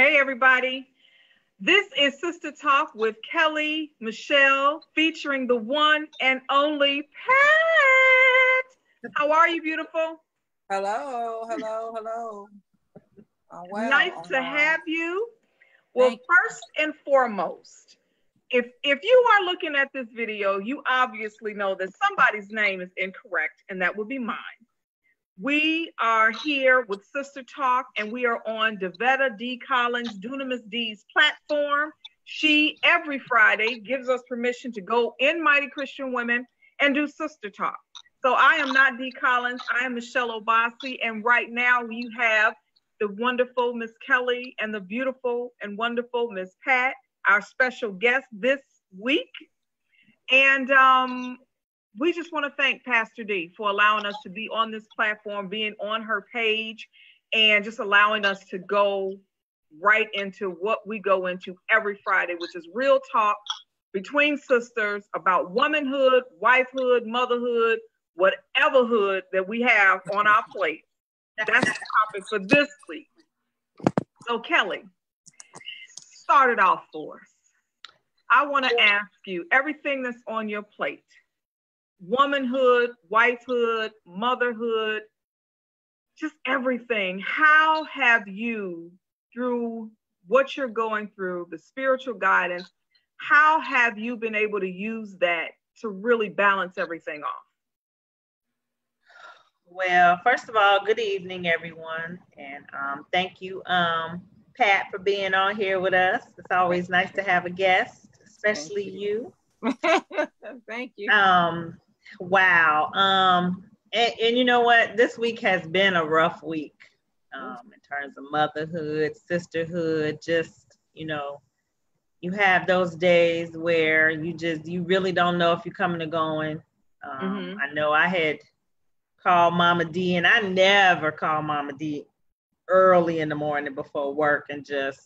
Hey, everybody. This is Sister Talk with Kelly, Michelle, featuring the one and only Pat. How are you, beautiful? Hello, hello, hello. Oh, Nice well, to have you. Well, thank first and foremost, if you are looking at this video, you obviously know that somebody's name is incorrect, and that would be mine. We are here with Sister Talk, and we are on Devetta D. Collins, Dunamis D's platform. She, every Friday, gives us permission to go in Mighty Christian Women and do Sister Talk. So I am not D. Collins. I am Michelle Obasi, and right now you have the wonderful Miss Kelly and the beautiful and wonderful Miss Pat, our special guest this week. And we just want to thank Pastor D for allowing us to be on this platform, being on her page, and just allowing us to go right into what we go into every Friday, which is real talk between sisters about womanhood, wifehood, motherhood, whatever hood that we have on our plate. That's the topic for this week. So, Kelly, start it off for us. I want to ask you everything that's on your plate: womanhood, wifehood, motherhood, just everything. How have you, through what you're going through, the spiritual guidance, how have you been able to use that to really balance everything off? Well, first of all, good evening, everyone. And thank you, Pat, for being on here with us. It's always nice to have a guest, especially you. Thank you. Wow. And you know what? This week has been a rough week in terms of motherhood, sisterhood. Just, you have those days where you really don't know if you're coming or going. I know I had called Mama D, and I never call Mama D early in the morning before work, and just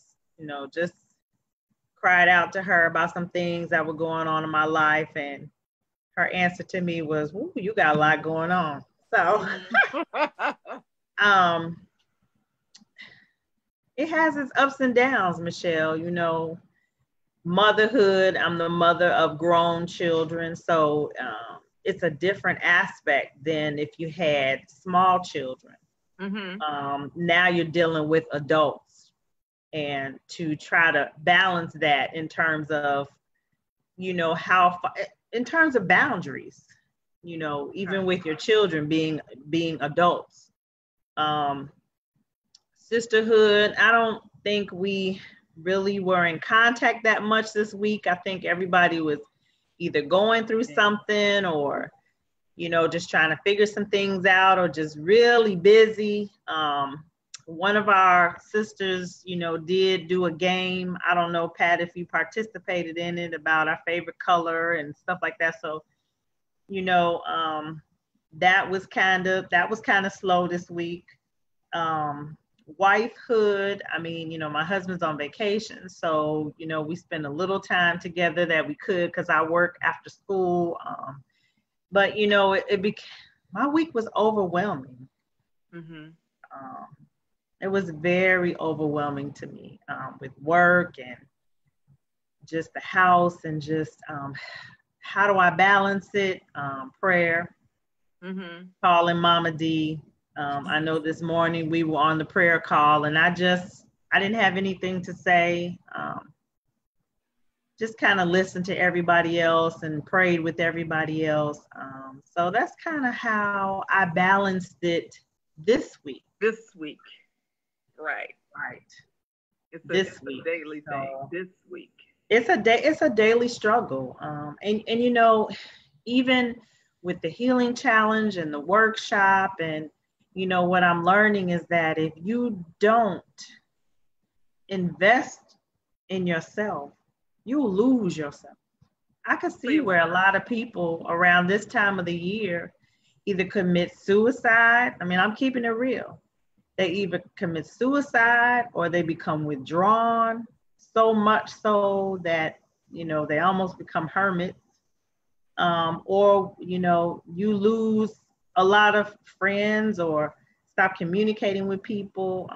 cried out to her about some things that were going on in my life. And her answer to me was, "Ooh, you got a lot going on." So it has its ups and downs, Michelle. Motherhood, I'm the mother of grown children. So it's a different aspect than if you had small children. Now you're dealing with adults, and to try to balance that in terms of, in terms of boundaries, even with your children being adults. Sisterhood, I don't think we really were in contact that much this week. I think everybody was either going through something, or just trying to figure some things out, or just really busy. One of our sisters, did do a game. I don't know, Pat, if you participated in it, about our favorite color and stuff like that. So, that was kind of slow this week. Wifehood, I mean, my husband's on vacation, so we spend a little time together that we could, because I work after school. But my week was overwhelming. It was very overwhelming to me, with work and just the house, and just how do I balance it? Prayer, calling Mama D. I know this morning we were on the prayer call, and I didn't have anything to say. Just kind of listened to everybody else and prayed with everybody else. So that's kind of how I balanced it this week. Right. It's This a week. daily thing. This week. It's a daily struggle. And even with the healing challenge and the workshop, and what I'm learning is that if you don't invest in yourself, you lose yourself. I can see where a lot of people around this time of the year either commit suicide. I mean, I'm keeping it real. They either commit suicide, or they become withdrawn, so much so that, they almost become hermits. Or, you lose a lot of friends, or stop communicating with people.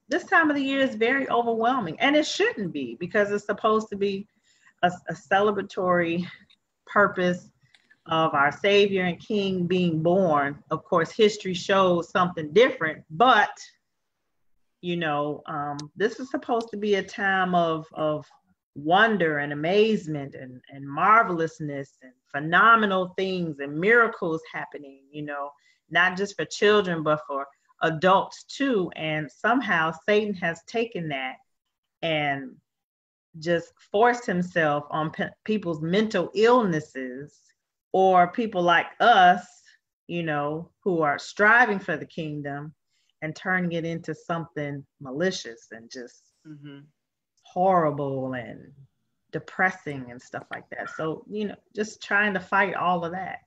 this time of the year is very overwhelming, and it shouldn't be, because it's supposed to be a celebratory purpose of our Savior and King being born. Of course, history shows something different, but this is supposed to be a time of wonder and amazement and marvelousness and phenomenal things and miracles happening, not just for children, but for adults too. And somehow Satan has taken that and just forced himself on people's mental illnesses, or people like us, who are striving for the kingdom, and turning it into something malicious and just horrible and depressing and stuff like that. So, just trying to fight all of that.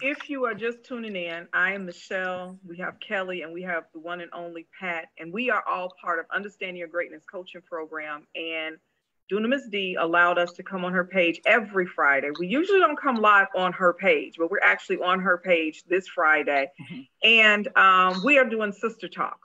If you are just tuning in, I am Michelle, we have Kelly, and we have the one and only Pat, and we are all part of Understanding Your Greatness coaching program. And Dunamis D allowed us to come on her page every Friday. We usually don't come live on her page, but we're actually on her page this Friday. And we are doing Sister Talk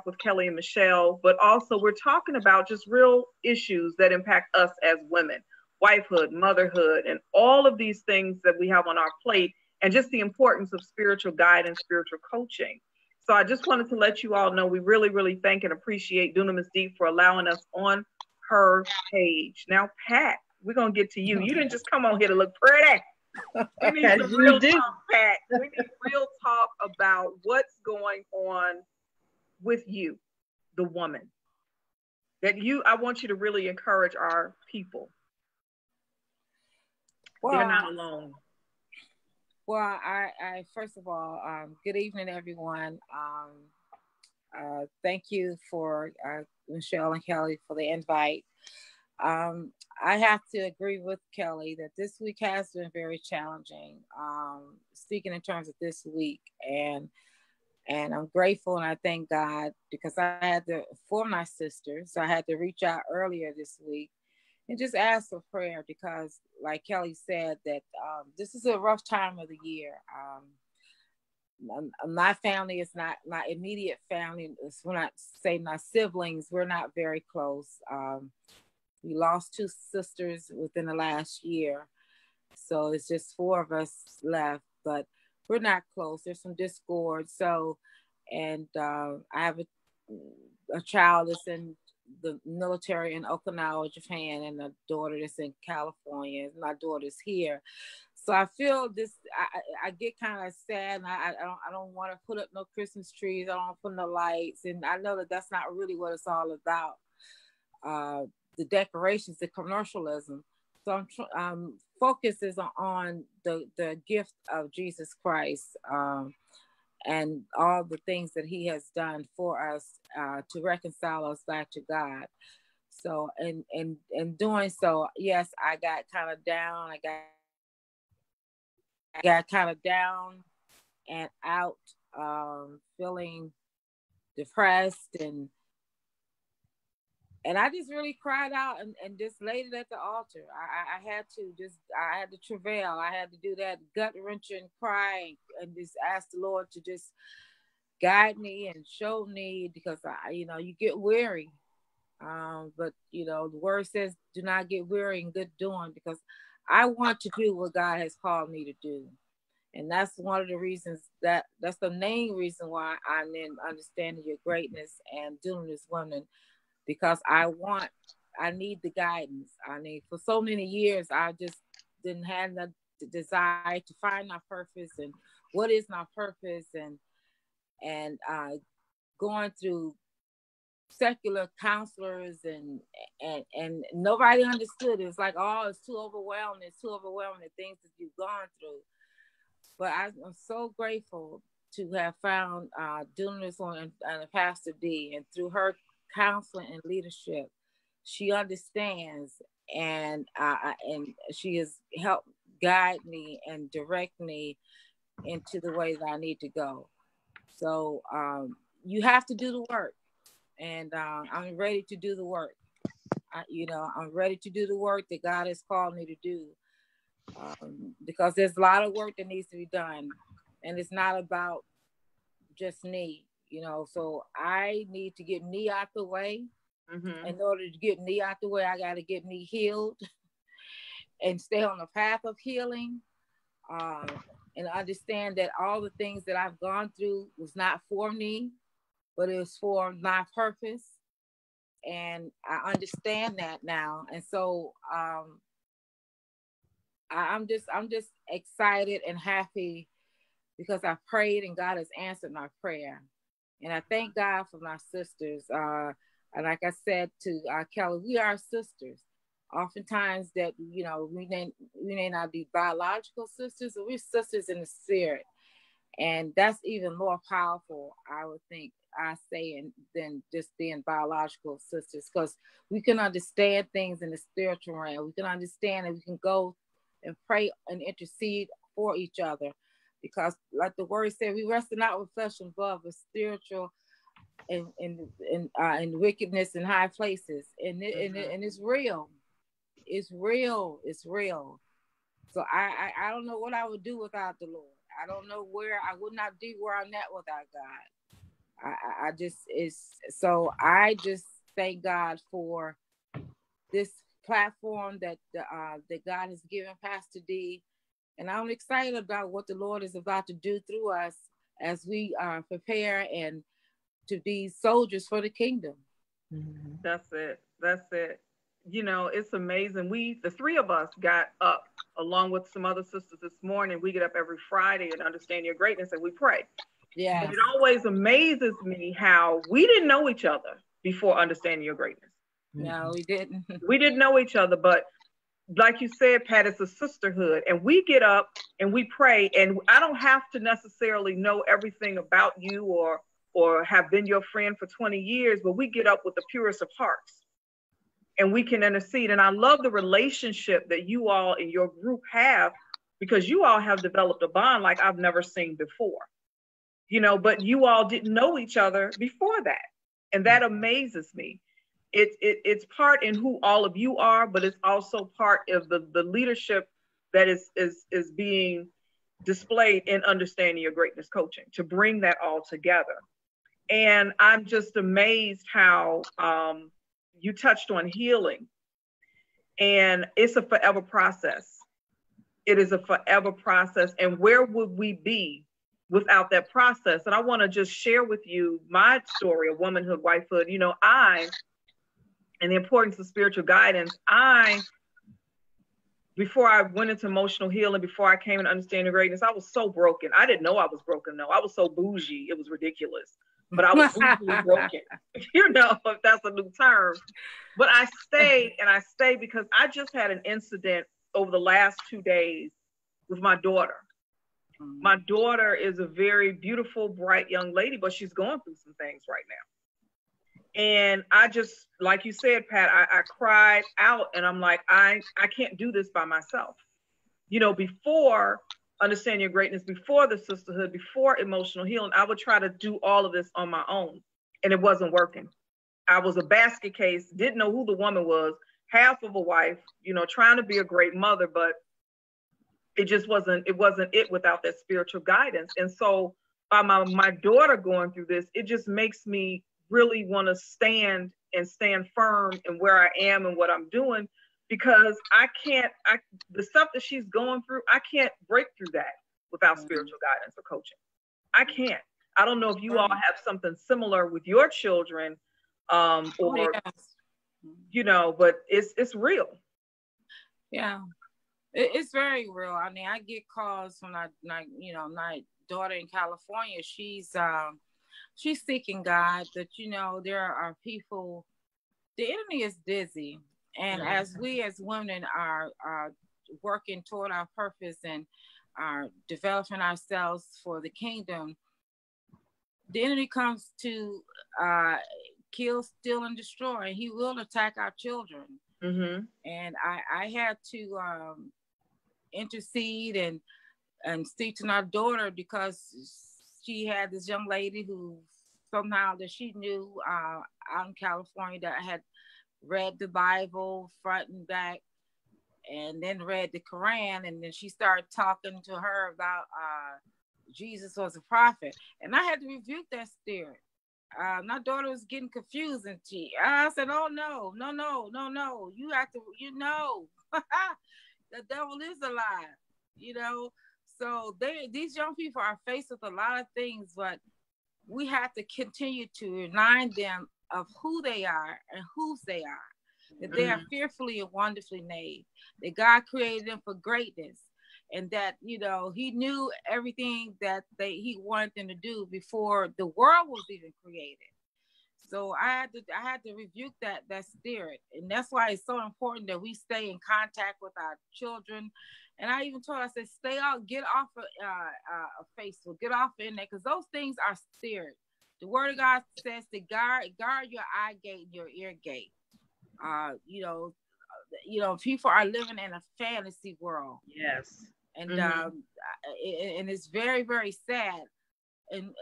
with Kelly and Michelle, but also we're talking about just real issues that impact us as women, wifehood, motherhood, and all of these things that we have on our plate, and just the importance of spiritual guidance, spiritual coaching. So I just wanted to let you all know we really, really thank and appreciate Dunamis D for allowing us on her page. Now, Pat, we're going to get to you. You didn't just come on here to look pretty. We need some real talk, Pat. We need real talk about what's going on with you, the woman. I want you to really encourage our people. Well, they're not alone. Well, I first of all, good evening, everyone. Thank you for Michelle and Kelly for the invite. I have to agree with Kelly that this week has been very challenging. Speaking in terms of this week, and I'm grateful and I thank God, because I had for my sisters, I had to reach out earlier this week and just ask for prayer, because like Kelly said, that this is a rough time of the year. My family is not my immediate family. We're not, say, my siblings, we're not very close. We lost 2 sisters within the last year. So it's just 4 of us left, but we're not close. There's some discord. So, and I have a child that's in the military in Okinawa, Japan, and a daughter that's in California. My daughter's here. So I feel this, I get kind of sad, and I don't want to put up no Christmas trees. I don't want to put no lights. And I know that that's not really what it's all about. The decorations, the commercialism. So focus is on the gift of Jesus Christ, and all the things that he has done for us to reconcile us back to God. So, and doing so, yes, I got kind of down. I got kind of down and out, feeling depressed, and I just really cried out and just laid it at the altar. I had to travail. I had to do that gut-wrenching cry and just ask the Lord to just guide me and show me, because you get weary. But the word says, do not get weary in good doing, because I want to do what God has called me to do. And that's one of the reasons that's the main reason why I'm in Understanding Your Greatness and doing this woman, because I need the guidance. I mean, for so many years, I just didn't have the desire to find my purpose and what is my purpose, and going through secular counselors and nobody understood. It was like, oh, it's too overwhelming. It's too overwhelming, the things that you've gone through. But I'm so grateful to have found Dunamis and Pastor D, and through her counseling and leadership, she understands, and she has helped guide me and direct me into the way that I need to go. So you have to do the work, and I'm ready to do the work. I'm ready to do the work that God has called me to do, because there's a lot of work that needs to be done, and it's not about just me. you know. So I need to get me out the way. Mm-hmm. In order to get me out the way, I got to get me healed and stay on the path of healing. And understand that all the things that I've gone through was not for me, but it was for my purpose. And I understand that now. And so I'm just excited and happy because I prayed and God has answered my prayer. And I thank God for my sisters. And like I said to Kelly, we are sisters. Oftentimes that, you know, we may not be biological sisters, but we're sisters in the spirit. And that's even more powerful, I would think, I say, than just being biological sisters, because we can understand things in the spiritual realm. We can understand and we can go and pray and intercede for each other, because like the word said, we wrestle not with flesh and blood, but spiritual and wickedness in high places. And it's real. It's real. It's real. So I don't know what I would do without the Lord. I don't know where I would not be where I'm at without God. I just thank God for this platform that God has given Pastor D, and I'm excited about what the Lord is about to do through us as we prepare and to be soldiers for the kingdom. That's it. That's it. You know, it's amazing. The three of us got up along with some other sisters this morning. We get up every Friday and understand your greatness, and we pray. Yeah. And it always amazes me how we didn't know each other before understanding your greatness. No, we didn't. We didn't know each other, but like you said, Pat, it's a sisterhood, and we get up and we pray, and I don't have to necessarily know everything about you or have been your friend for 20 years, but we get up with the purest of hearts and we can intercede. And I love the relationship that you all in your group have, because you all have developed a bond like I've never seen before, you know, but you all didn't know each other before that. And that amazes me. It's part in who all of you are, but it's also part of the leadership that is being displayed in Understanding Your Greatness Coaching, to bring that all together. And I'm just amazed how you touched on healing, and it's a forever process. It is a forever process. And where would we be without that process? And I want to just share with you my story of womanhood, wifehood. You know, and the importance of spiritual guidance. Before I went into emotional healing, before I came and Understanding Greatness, I was so broken. I didn't know I was broken, though. I was so bougie. It was ridiculous. But I was bougie broken, you know, if that's a new term. But I stayed because I just had an incident over the last 2 days with my daughter. My daughter is a very beautiful, bright young lady, but she's going through some things right now. And I just, like you said, Pat, I cried out, and I'm like, I can't do this by myself. You know, before Understanding Your Greatness, before the sisterhood, before emotional healing, I would try to do all of this on my own, and it wasn't working. I was a basket case, didn't know who the woman was, half of a wife, you know, trying to be a great mother, but it just wasn't it without that spiritual guidance. And so by my daughter going through this, it just makes me really want to stand firm in where I am and what I'm doing, because the stuff that she's going through, I can't break through that without spiritual guidance or coaching. I can't. I don't know if you all have something similar with your children, you know, but it's real. Yeah, it's very real. I mean, I get calls from my daughter in California. She's seeking God, but you know, there are people, the enemy is busy. And as we as women are working toward our purpose and are developing ourselves for the kingdom, the enemy comes to kill, steal, and destroy. And he will attack our children. Mm-hmm. And I had to intercede and speak to my daughter, because she had this young lady who somehow that she knew out in California that had read the Bible front and back, and then read the Quran, and then she started talking to her about Jesus was a prophet. And I had to rebuke that spirit. My daughter was getting confused, and I said, "Oh no, no, no, no, no! You have to, the devil is a lie, you know." So these young people are faced with a lot of things, but we have to continue to remind them of who they are and whose they are. That they are fearfully and wonderfully made. That God created them for greatness. And that, he knew everything that he wanted them to do before the world was even created. So I had to rebuke that spirit. And that's why it's so important that we stay in contact with our children. And I even told her, I said, stay out, get off of Facebook, get off in there, because those things are spirit. The word of God says to guard your eye gate and your ear gate. People are living in a fantasy world. Yes. And and it's very, very sad. And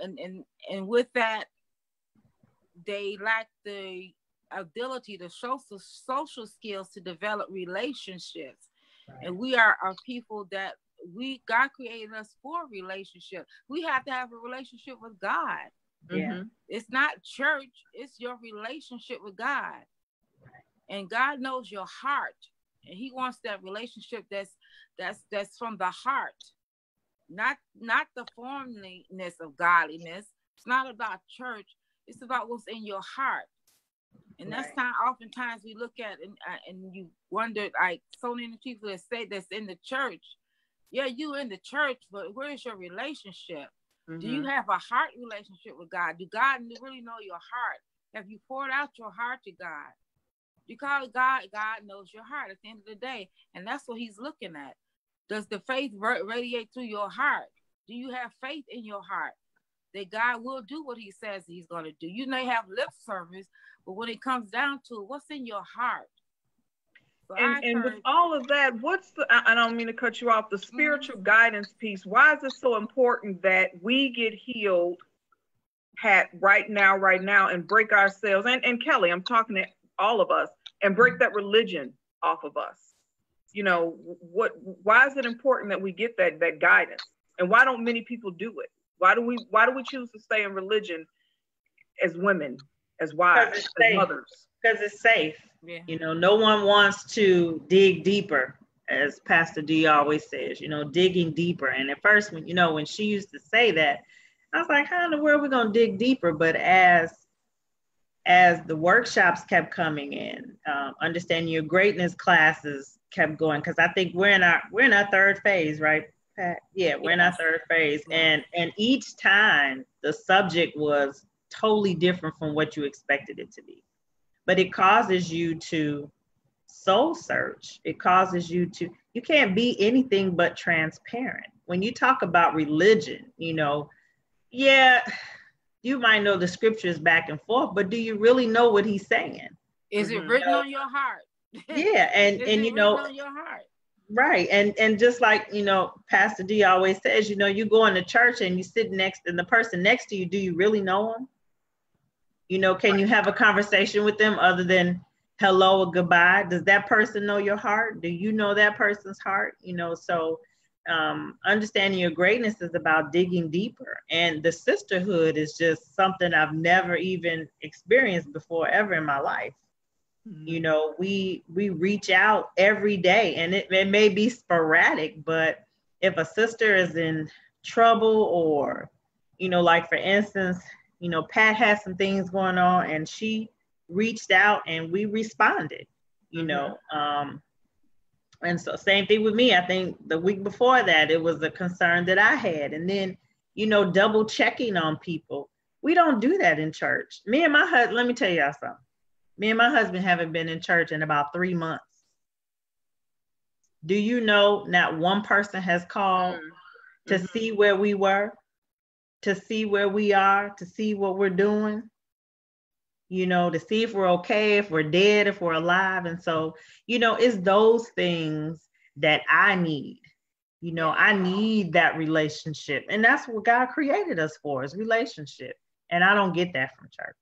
with that, they lack the ability, the social skills to develop relationships. Right. And we are people that God created us for a relationship. We have to have a relationship with God. Yeah. It's not church, it's your relationship with God. And God knows your heart. And he wants that relationship that's from the heart, not the formliness of godliness. It's not about church. It's about what's in your heart. And that's oftentimes we look at and you wonder, like so many people that say that's in the church. Yeah, you in the church, but where is your relationship? Do you have a heart relationship with God? Do God really know your heart? Have you poured out your heart to God? You call God knows your heart at the end of the day. And that's what he's looking at. Does the faith radiate through your heart? Do you have faith in your heart that God will do what he says he's going to do? You may have lip service, but when it comes down to it, what's in your heart? So and with all of that, I don't mean to cut you off, the spiritual guidance piece, why is it so important that we get healed, Pat, right now and break ourselves, and Kelly, I'm talking to all of us, and break that religion off of us? Why is it important that we get that guidance? And why don't many people do it? Why do we choose to stay in religion as women, as wives, as mothers? Because it's safe. Yeah. No one wants to dig deeper, as Pastor D always says, digging deeper. And at first, when she used to say that, I was like, how in the world are we going to dig deeper? But as the workshops kept coming in, understanding your greatness classes kept going, because I think we're in our third phase, right, Pat? Yeah, we're in our third phase. And each time the subject was totally different from what you expected it to be. But it causes you to soul search. It causes you can't be anything but transparent. When you talk about religion, yeah, you might know the scriptures back and forth, but do you really know what he's saying? Is it written on your heart? Yeah, and written on your heart? Right. And just like, Pastor D always says, you go into church and you sit next, and the person next to you, do you really know them? Can you have a conversation with them other than hello or goodbye? Does that person know your heart? Do you know that person's heart? So understanding your greatness is about digging deeper. And the sisterhood is just something I've never even experienced before ever in my life. We reach out every day, and it may be sporadic, but if a sister is in trouble, or, like for instance, Pat had some things going on and she reached out and we responded, and so same thing with me. I think the week before that, it was a concern that I had. And then, double checking on people. We don't do that in church. Me and my husband, let me tell y'all something. Me and my husband haven't been in church in about 3 months. Do you know not one person has called to see where we were, to see where we are, to see what we're doing, to see if we're okay, if we're dead, if we're alive. And so, it's those things that I need. I need that relationship. And that's what God created us for, is relationship. And I don't get that from church.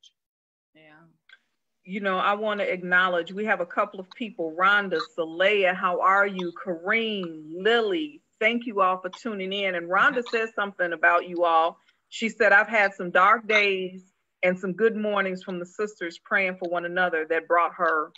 Yeah. I want to acknowledge, we have a couple of people, Rhonda, Saleya, how are you? Kareem, Lily, thank you all for tuning in. And Rhonda says something about you all. She said, I've had some dark days and some good mornings from the sisters praying for one another that brought her,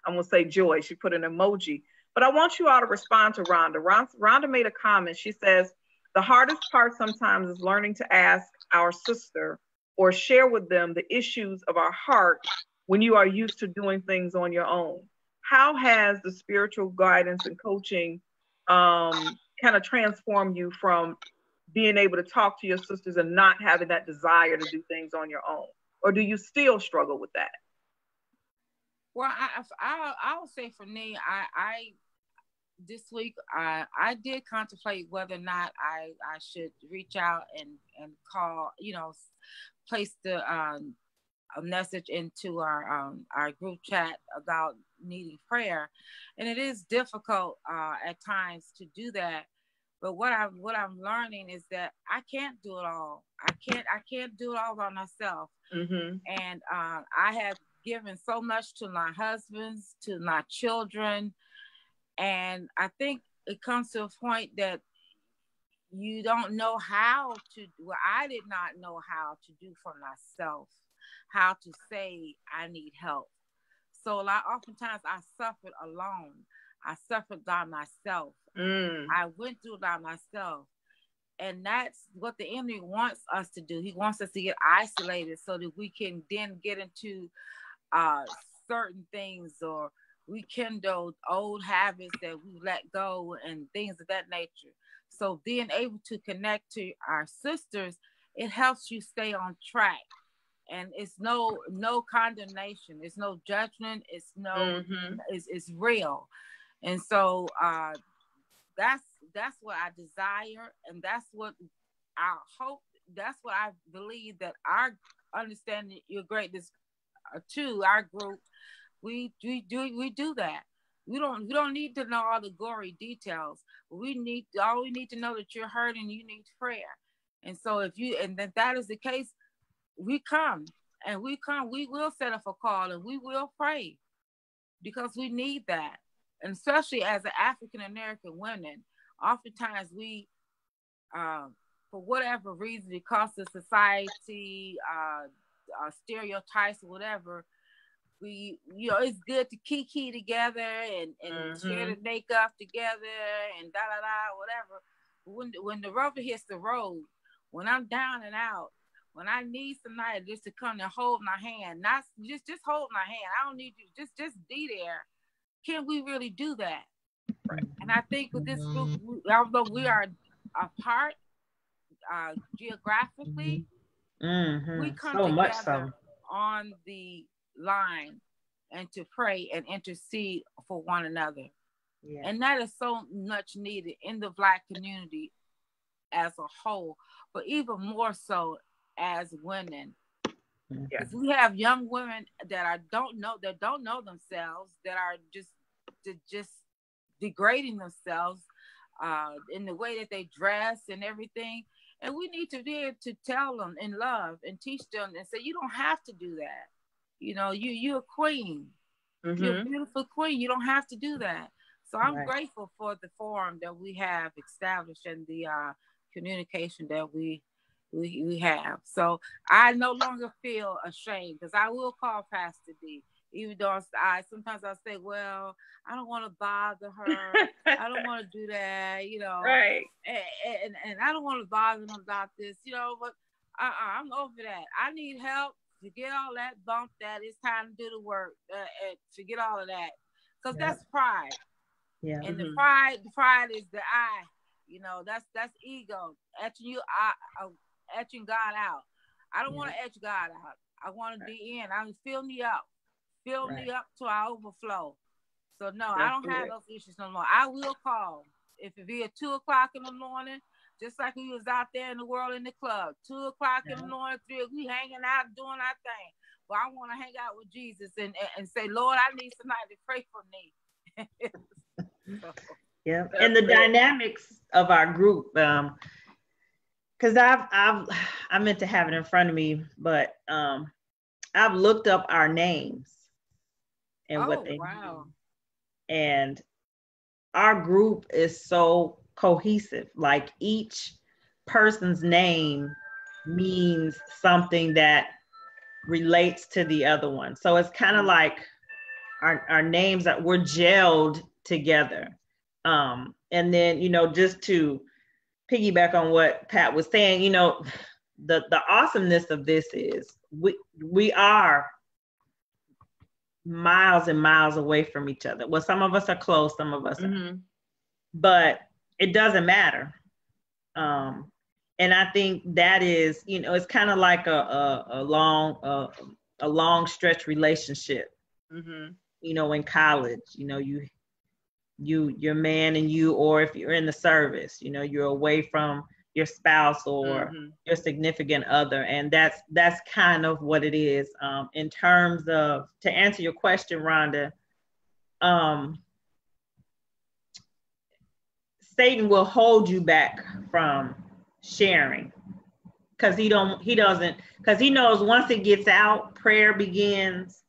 I'm going to say joy. She put an emoji. But I want you all to respond to Rhonda. Rhonda made a comment. She says, the hardest part sometimes is learning to ask our sister or share with them the issues of our heart when you are used to doing things on your own. How has the spiritual guidance and coaching kind of transformed you from being able to talk to your sisters and not having that desire to do things on your own? Or do you still struggle with that? Well, I would say for me, I this week I did contemplate whether or not I should reach out and call, place the a message into our group chat about needing prayer, and it is difficult at times to do that. But what I'm learning is that I can't do it all. I can't do it all by myself. Mm-hmm. And I have given so much to my husbands, to my children, and I think it comes to a point that you don't know how to. Well, I did not know how to do for myself, how to say I need help. So oftentimes I suffered alone. I suffered by myself. I went through it by myself. And that's what the enemy wants us to do. He wants us to get isolated so that we can then get into certain things, or rekindle old habits that we let go and things of that nature. So being able to connect to our sisters, it helps you stay on track. And it's no condemnation. It's no judgment. It's no, it's real. And so that's what I desire, and that's what I hope. That's what I believe, that our understanding your greatness to our group, we do that. We don't need to know all the gory details. All we need to know that you're hurt and you need prayer. And so if that is the case, we will set up a call and we will pray, because we need that. And especially as an African American women, oftentimes we, for whatever reason, because of society, stereotypes or whatever, we, it's good to kiki together and share the makeup together and whatever. When the rubber hits the road, when I'm down and out, when I need somebody just to come and hold my hand, not just hold my hand. I don't need you, just be there. Can we really do that? Right. And I think with this group, although we are apart geographically, we come so together on the line and to pray and intercede for one another. Yeah. And that is so much needed in the Black community as a whole, but even more so as women. Yes. We have young women that don't know themselves, that are just degrading themselves in the way that they dress and everything. And we need to be able to tell them in love and teach them and say, you don't have to do that. You're a queen. You're a beautiful queen. You don't have to do that. So I'm grateful for the forum that we have established and the communication that we have. So I no longer feel ashamed, because I will call Pastor D, even though sometimes I say, well, I don't want to bother her. I don't want to do that, Right. And I don't want to bother them about this, but I'm over that. I need help. Forget all that, bump that. It's time to do the work. And forget all of that, because that's pride. Yeah. And the pride is the I. That's ego. Etching God out. I don't want to etch God out. I want to be in. Fill me up me up to our overflow. So no, I don't have those issues no more. I will call if it be at 2:00 in the morning, just like we was out there in the world in the club. 2:00 in the morning, 3:00, we hanging out doing our thing. But I want to hang out with Jesus and say, Lord, I need somebody to pray for me. Yeah, and the dynamics of our group, because I meant to have it in front of me, but I've looked up our names and what they do. And our group is so cohesive. Like each person's name means something that relates to the other one. So it's kind of like our names that we're gelled together. And then, you know, just to piggyback on what Pat was saying, you know, the awesomeness of this is we are miles and miles away from each other. Well, some of us are close, some of us are, but it doesn't matter. And I think that is, you know, it's kind of like a long stretch relationship. You know, in college, you know, your man and you, or if you're in the service, you know, you're away from your spouse or your significant other, and that's kind of what it is. In terms of, to answer your question, Rhonda, Satan will hold you back from sharing because he knows once it gets out, prayer begins.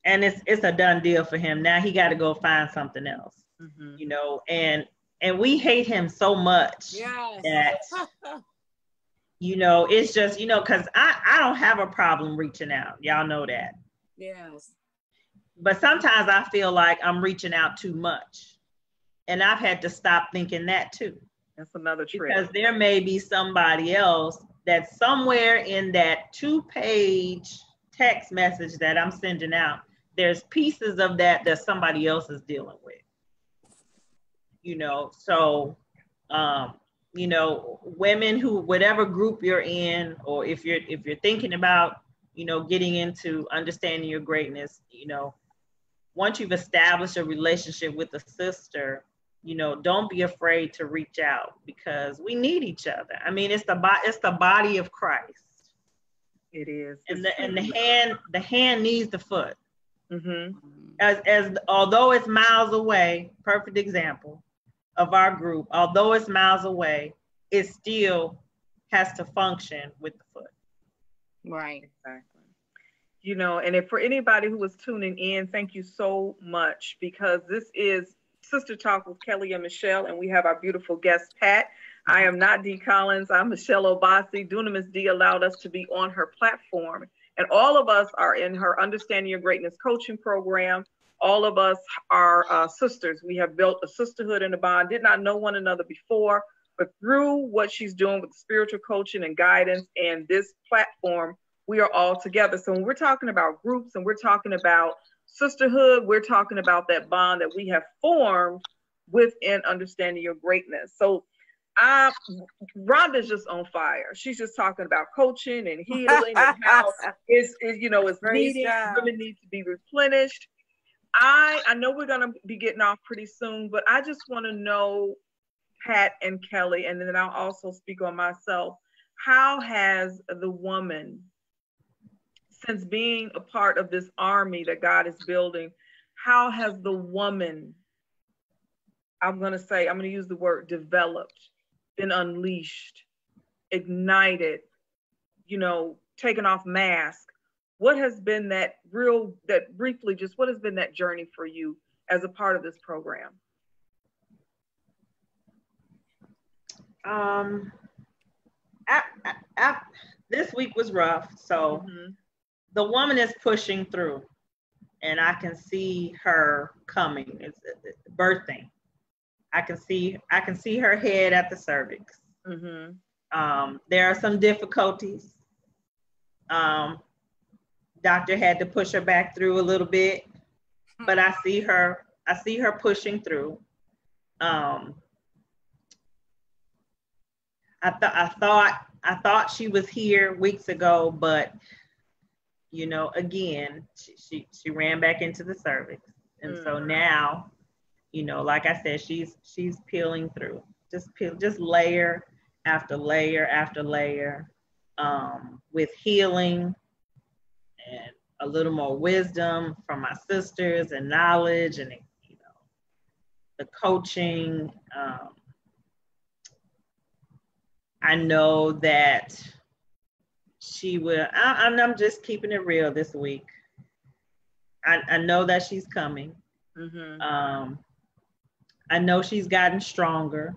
And it's a done deal for him. Now he got to go find something else, you know, and we hate him so much that, you know, it's just, you know, because I don't have a problem reaching out. Y'all know that. Yes. But sometimes I feel like I'm reaching out too much. And I've had to stop thinking that too. That's another trick. Because there may be somebody else that's somewhere in that 2-page text message that I'm sending out. There's pieces of that somebody else is dealing with, you know. So, you know, women who, whatever group you're in, or if you're thinking about, you know, getting into understanding your greatness, you know, once you've established a relationship with a sister, you know, don't be afraid to reach out because we need each other. I mean, it's the body of Christ. It is. And the hand needs the foot. As although it's miles away, perfect example of our group, although it's miles away, it still has to function with the foot. Right. Exactly. You know, and if for anybody who was tuning in, thank you so much, because this is Sister Talk with Kelly and Michelle, and we have our beautiful guest, Pat. I am not Dee Collins. I'm Michelle Obasi. Dunamis D allowed us to be on her platform. And all of us are in her Understanding Your Greatness coaching program. All of us are sisters. We have built a sisterhood and a bond, did not know one another before, but through what she's doing with spiritual coaching and guidance and this platform, we are all together. So when we're talking about groups and we're talking about sisterhood, we're talking about that bond that we have formed within Understanding Your Greatness. So Rhonda's just on fire. She's just talking about coaching and healing and how it's needed. Women need to be replenished. I know we're going to be getting off pretty soon, but I just want to know, Pat and Kelly, and then I'll also speak on myself. How has the woman, since being a part of this army that God is building, how has the woman, I'm going to use the word developed, been unleashed, ignited, you know, taken off mask? What has been what has been that journey for you as a part of this program? This week was rough. So the woman is pushing through, and I can see her coming. It's birthing. I can see her head at the cervix. There are some difficulties. Doctor had to push her back through a little bit, but I see her pushing through. I thought she was here weeks ago, but you know, again, she ran back into the cervix, and so now, you know, like I said, she's peeling through, just layer after layer after layer, with healing and a little more wisdom from my sisters and knowledge and, you know, the coaching. I know that she will, I'm just keeping it real this week. I know that she's coming. I know she's gotten stronger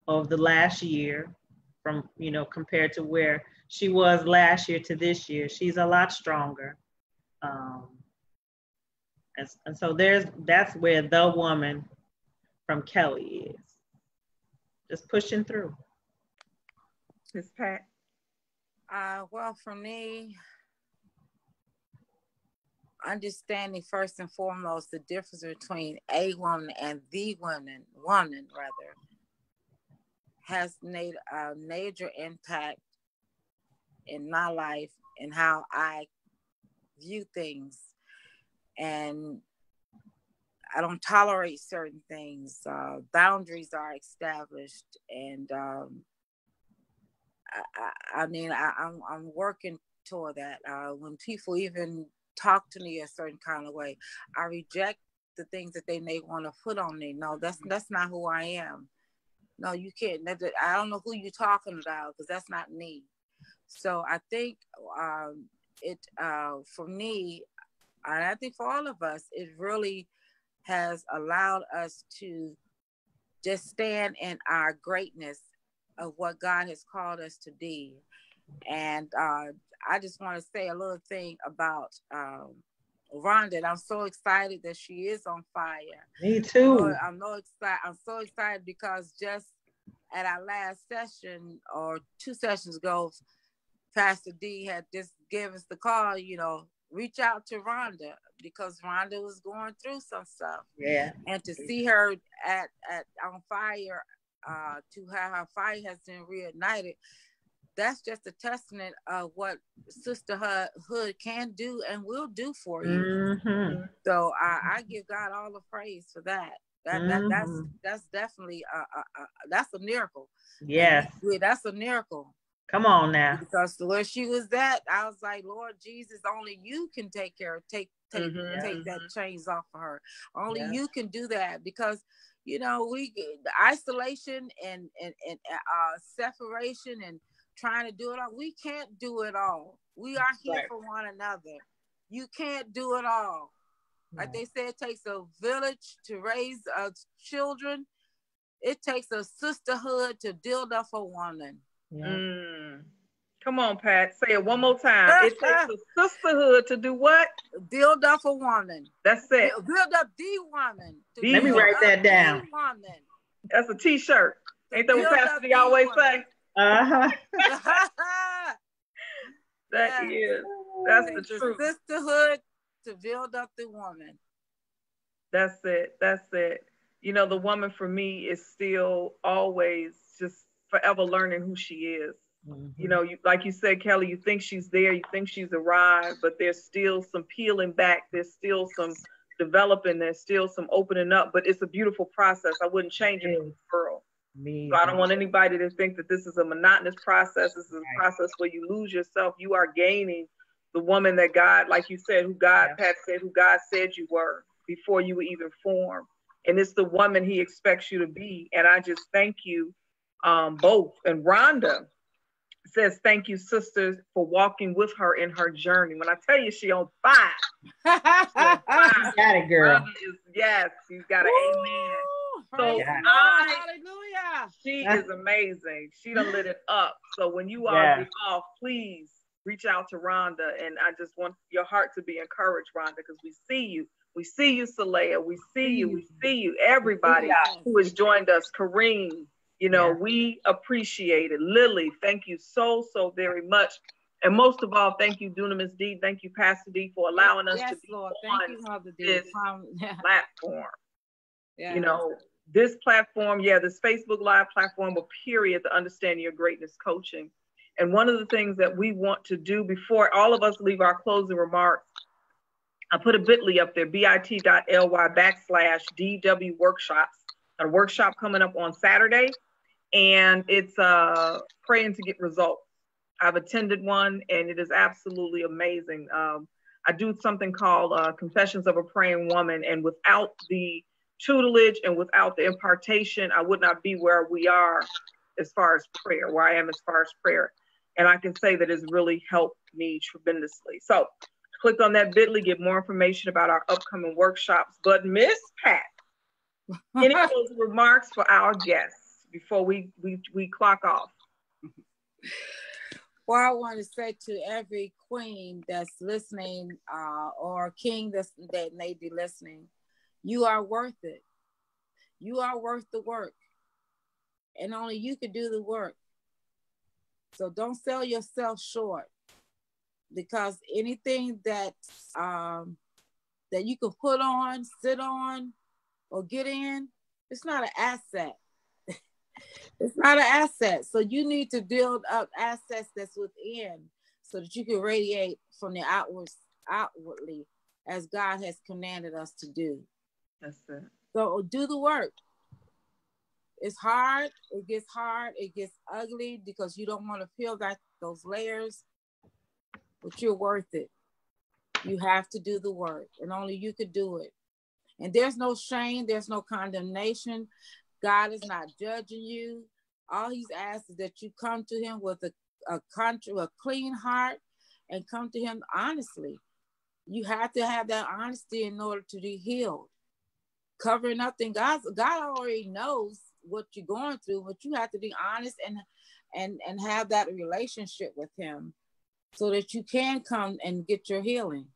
over the last year from, compared to where she was last year to this year. She's a lot stronger. And so that's where the woman from Kelly is. Just pushing through. Miss Pat? Well, for me, understanding first and foremost the difference between a woman and the woman rather, has made a major impact in my life and how I view things. And I don't tolerate certain things. Boundaries are established, and I'm working toward that. When people even talk to me a certain kind of way, I reject the things that they may want to put on me. No, that's not who I am. No, you can't. I don't know who you're talking about, because that's not me. So I think for me, and I think for all of us, it really has allowed us to just stand in our greatness of what God has called us to be. And I just want to say a little thing about Rhonda. I'm so excited that she is on fire. Me too. I'm so excited because just at our last session or 2 sessions ago, Pastor D had just given us the call, reach out to Rhonda, because Rhonda was going through some stuff. Yeah. And to see her at on fire, to how her fire has been reignited, that's just a testament of what sisterhood can do and will do for you. Mm-hmm. So I give God all the praise for that. That's definitely that's a miracle. Yes. That's a miracle. Come on now. Because where she was at, I was like, Lord Jesus, only you can take that chains off of her. Only you can do that, because the isolation and separation and trying to do it all. We can't do it all. We are here for one another. You can't do it all. Like they say, it takes a village to raise children. It takes a sisterhood to build up a woman. Yeah. Come on, Pat. Say it one more time. It takes a sisterhood to do what? Build up a woman. That's it. Build up the woman. Let me write that down. That's a t-shirt. Ain't that what Pastor D always say? Uh-huh. That's the truth. Sisterhood to build up the woman. That's it. The woman for me is still always just forever learning who she is. Mm-hmm. Like you said, Kelly, you think she's there, you think she's arrived, but there's still some peeling back. There's still some developing. There's still some opening up, but it's a beautiful process. I wouldn't change it for the world. So I don't want anybody to think that this is a monotonous process. This is a process where you lose yourself. You are gaining the woman that God, like you said, Pat said, who God said you were before you were even formed. And it's the woman he expects you to be. And I just thank you both. And Rhonda says, thank you, sisters, for walking with her in her journey. When I tell you she on fire. She's got it, girl. She's got an amen. So hallelujah. She is amazing. She done lit it up. So when you all get off, please reach out to Rhonda. And I just want your heart to be encouraged, Rhonda, because we see you. We see you, Saleha. We see you. Everybody who has joined us. Kareem, we appreciate it. Lily, thank you so very much. And most of all, thank you, Dunamis D. Thank you, Pastor D, for allowing us to be on this platform. Yeah. This platform, this Facebook Live platform, but period, the Understanding Your Greatness coaching. And one of the things that we want to do before all of us leave our closing remarks, I put a bit.ly up there, bit.ly/DW workshops. A workshop coming up on Saturday, and it's praying to get results. I've attended one, and it is absolutely amazing. I do something called Confessions of a Praying Woman, and without the tutelage and without the impartation, I would not be where we are as far as prayer, where I am as far as prayer. And I can say that it's really helped me tremendously. So click on that bit.ly, get more information about our upcoming workshops. But Miss Pat, Any closing remarks for our guests before we clock off? Well, I want to say to every queen that's listening, or king that may be listening, you are worth it. You are worth the work, and only you can do the work. So don't sell yourself short, because anything that you can put on, sit on, or get in, it's not an asset. It's not an asset. So you need to build up assets that's within, so that you can radiate from the outwardly, as God has commanded us to do. That's it. So do the work. It's hard. It gets hard. It gets ugly, because you don't want to peel back those layers, but you're worth it. You have to do the work, and only you could do it. And there's no shame. There's no condemnation. God is not judging you. All he's asked is that you come to him with a clean heart, and come to him honestly. You have to have that honesty in order to be healed. Covering up things, God already knows what you're going through, but you have to be honest and have that relationship with him, so that you can come and get your healing.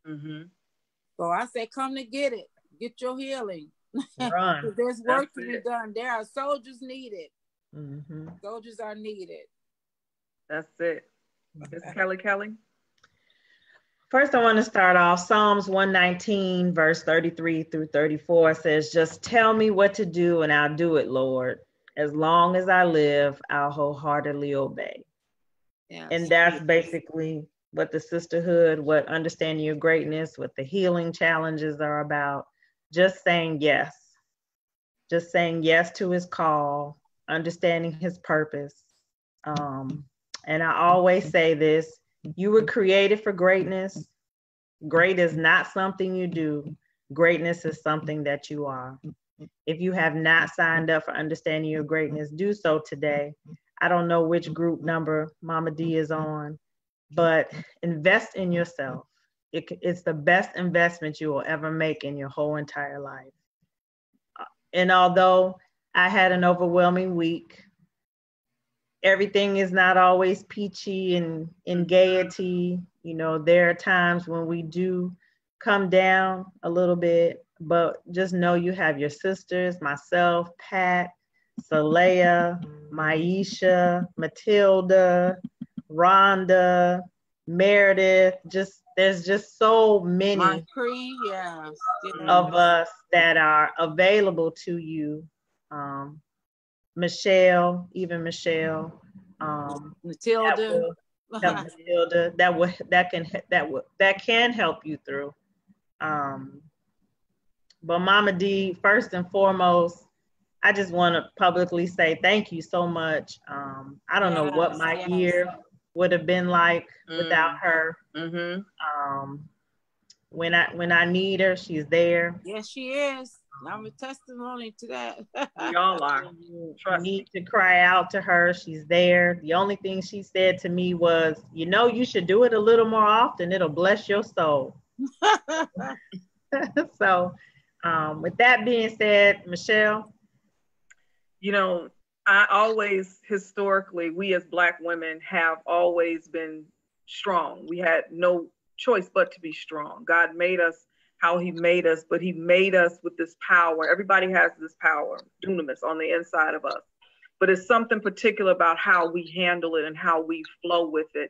Mm-hmm. So I say, come to get it. Get your healing. Run. There's work to be done. There are soldiers needed. Mm-hmm. Soldiers are needed. That's it. Miss Kelly. First, I want to start off. Psalms 119, verse 33 through 34 says, "Just tell me what to do and I'll do it, Lord. As long as I live, I'll wholeheartedly obey." Yes. And that's basically what the sisterhood, what understanding your greatness, what the healing challenges are about. Just saying yes. Just saying yes to his call, understanding his purpose. And I always say this: you were created for greatness. Great is not something you do. Greatness is something that you are. If you have not signed up for Understanding Your Greatness, do so today. I don't know which group number Mama D is on, but invest in yourself. It's the best investment you will ever make in your whole entire life. And although I had an overwhelming week, everything is not always peachy and in gaiety. You know, there are times when we do come down a little bit, but just know you have your sisters, myself, Pat, Salea, Maisha, Matilda, Rhonda, Meredith. There's just so many of us that are available to you. Michelle, Matilda, Matilda, that can help you through. But Mama D, first and foremost, I just want to publicly say thank you so much. I don't know what my year would have been like without her. Mm-hmm. When I need her, she's there. Yes, she is. I'm a testimony to that. We all are. You need to cry out to her. She's there. The only thing she said to me was, you should do it a little more often. It'll bless your soul. So with that being said, Michelle. I always, historically, we as Black women have always been strong. We had no choice but to be strong. God made us how he made us, but he made us with this power. Everybody has this power, dunamis, on the inside of us. But it's something particular about how we handle it and how we flow with it.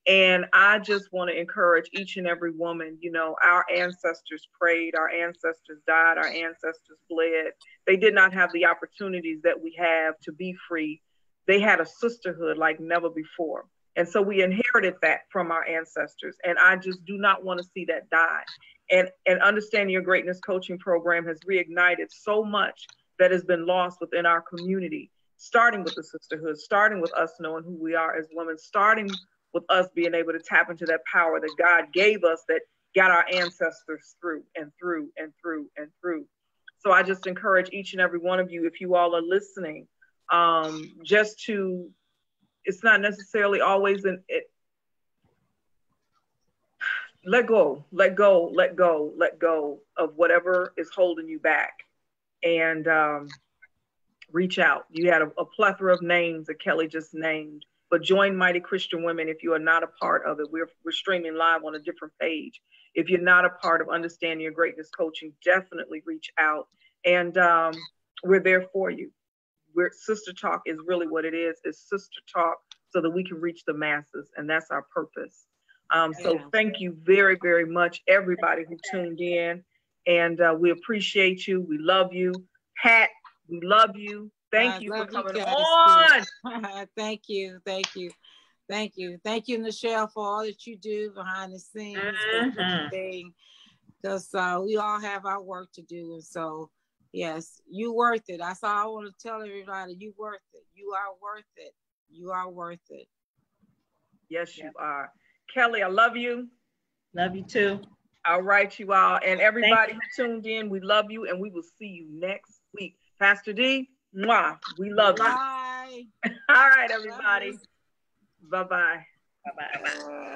And I just want to encourage each and every woman, our ancestors prayed, our ancestors died, our ancestors bled. They did not have the opportunities that we have to be free. They had a sisterhood like never before. And so we inherited that from our ancestors. And I just do not want to see that die. And Understanding Your Greatness coaching program has reignited so much that has been lost within our community, starting with the sisterhood, starting with us knowing who we are as women, starting with us being able to tap into that power that God gave us that got our ancestors through and through and through and through. So I just encourage each and every one of you, if you all are listening, it's not necessarily always let go of whatever is holding you back. and reach out. You had a plethora of names that Kelly just named, but join Mighty Christian Women if you are not a part of it. We're streaming live on a different page. If you're not a part of Understanding Your Greatness Coaching, definitely reach out, and we're there for you. Sister Talk is really what it is. It's sister talk so that we can reach the masses, and that's our purpose. So thank you very, very much, everybody who tuned in, and we appreciate you. We love you. Pat, we love you. Thank you for coming on. Thank you. Thank you. Thank you. Thank you, Nichelle, for all that you do behind the scenes. Because we all have our work to do. And so, yes, you worth it. That's all I want to tell everybody. You worth it. You are worth it. You are worth it. Yes, you are. Kelly, I love you. Love you too. All right, you all. And everybody who tuned in, we love you, and we will see you next week. Pastor D, mwah, we love you. Bye. All right, everybody. Bye-bye. Bye-bye.